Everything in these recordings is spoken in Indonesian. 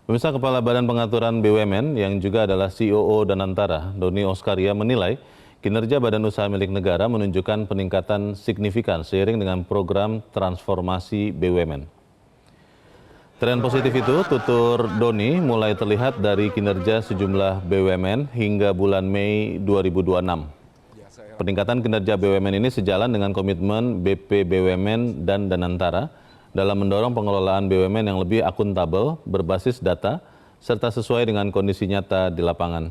Pemirsa, Kepala Badan Pengaturan BUMN yang juga adalah COO Danantara, Doni Oskaria menilai kinerja badan usaha milik negara menunjukkan peningkatan signifikan seiring dengan program transformasi BUMN. Tren positif itu, tutur Doni, mulai terlihat dari kinerja sejumlah BUMN hingga bulan Mei 2026. Peningkatan kinerja BUMN ini sejalan dengan komitmen BP BUMN dan Danantara dalam mendorong pengelolaan BUMN yang lebih akuntabel, berbasis data, serta sesuai dengan kondisi nyata di lapangan.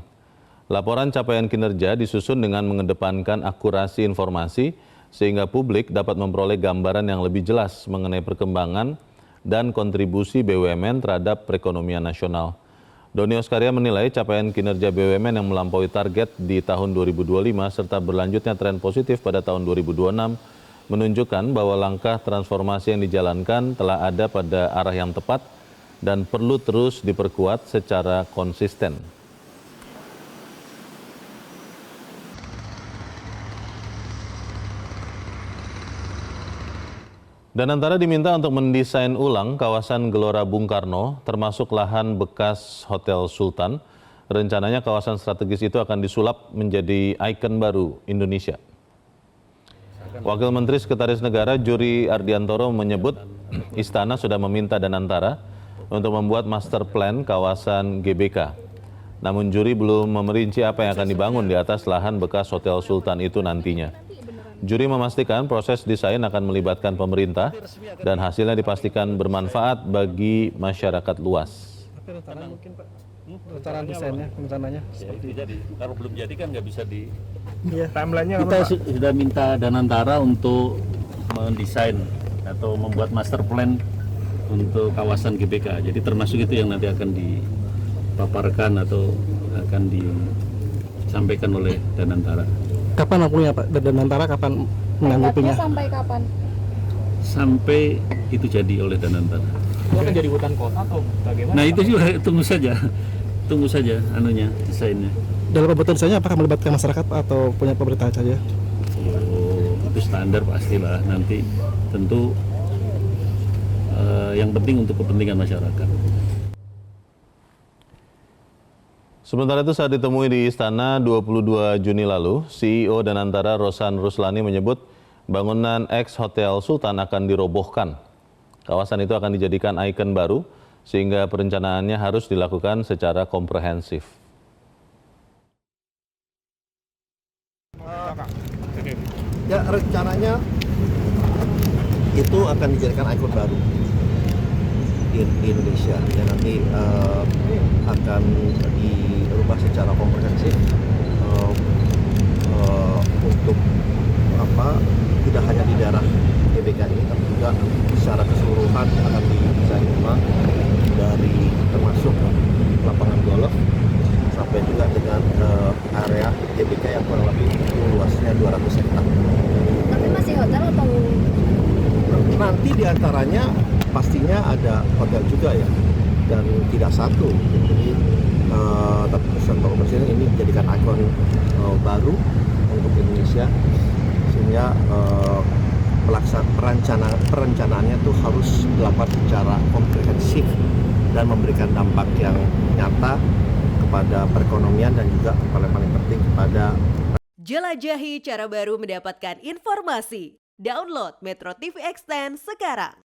Laporan capaian kinerja disusun dengan mengedepankan akurasi informasi sehingga publik dapat memperoleh gambaran yang lebih jelas mengenai perkembangan dan kontribusi BUMN terhadap perekonomian nasional. Doni Oskaria menilai capaian kinerja BUMN yang melampaui target di tahun 2025 serta berlanjutnya tren positif pada tahun 2026 menunjukkan bahwa langkah transformasi yang dijalankan telah ada pada arah yang tepat dan perlu terus diperkuat secara konsisten. Danantara diminta untuk mendesain ulang kawasan Gelora Bung Karno, termasuk lahan bekas Hotel Sultan. Rencananya kawasan strategis itu akan disulap menjadi ikon baru Indonesia. Wakil Menteri Sekretaris Negara Juri Ardiantoro menyebut Istana sudah meminta Danantara untuk membuat master plan kawasan GBK. Namun juri belum memerinci apa yang akan dibangun di atas lahan bekas Hotel Sultan itu nantinya. Juri memastikan proses desain akan melibatkan pemerintah dan hasilnya dipastikan bermanfaat bagi masyarakat luas. Rencana desainnya, rencananya seperti jadi kalau belum jadi kan nggak bisa di timelinenya. Kita sudah minta Danantara untuk mendesain atau membuat master plan untuk kawasan GBK. Jadi termasuk itu yang nanti akan dipaparkan atau akan disampaikan oleh Danantara. Kapan waktunya Pak? Danantara kapan menanggapinya? Sampai kapan? Sampai itu jadi oleh Danantara. Itu akan jadi hutan kota atau bagaimana? Nah itu juga tunggu saja anunya, desainnya. Dalam pembuatan desainnya apakah melibatkan masyarakat atau punya pemerintah saja? Oh, itu standar pastilah. Nanti tentu yang penting untuk kepentingan masyarakat. Sementara itu saat ditemui di Istana 22 Juni lalu, CEO Danantara Rosan Ruslani menyebut bangunan ex Hotel Sultan akan dirobohkan. Kawasan itu akan dijadikan ikon baru sehingga perencanaannya harus dilakukan secara komprehensif. Ya, rencananya itu akan dijadikan ikon baru di Indonesia. Ya, nanti akan dirubah secara komprehensif untuk tidak hanya di daerah GBK ini, tapi juga secara keseluruhan akan didesain ulang dari termasuk lapangan golf sampai juga dengan area GBK yang kurang lebih luasnya 200 hektar. Tapi masih hotel atau? Nanti diantaranya pastinya ada hotel juga ya, dan tidak satu. Jadi tapi sektor komersial ini dijadikan ikon baru untuk Indonesia, sehingga perencanaannya itu harus dilakukan secara komprehensif dan memberikan dampak yang nyata kepada perekonomian dan juga paling penting kepada. Jelajahi cara baru mendapatkan informasi. Download Metro TV Extend sekarang.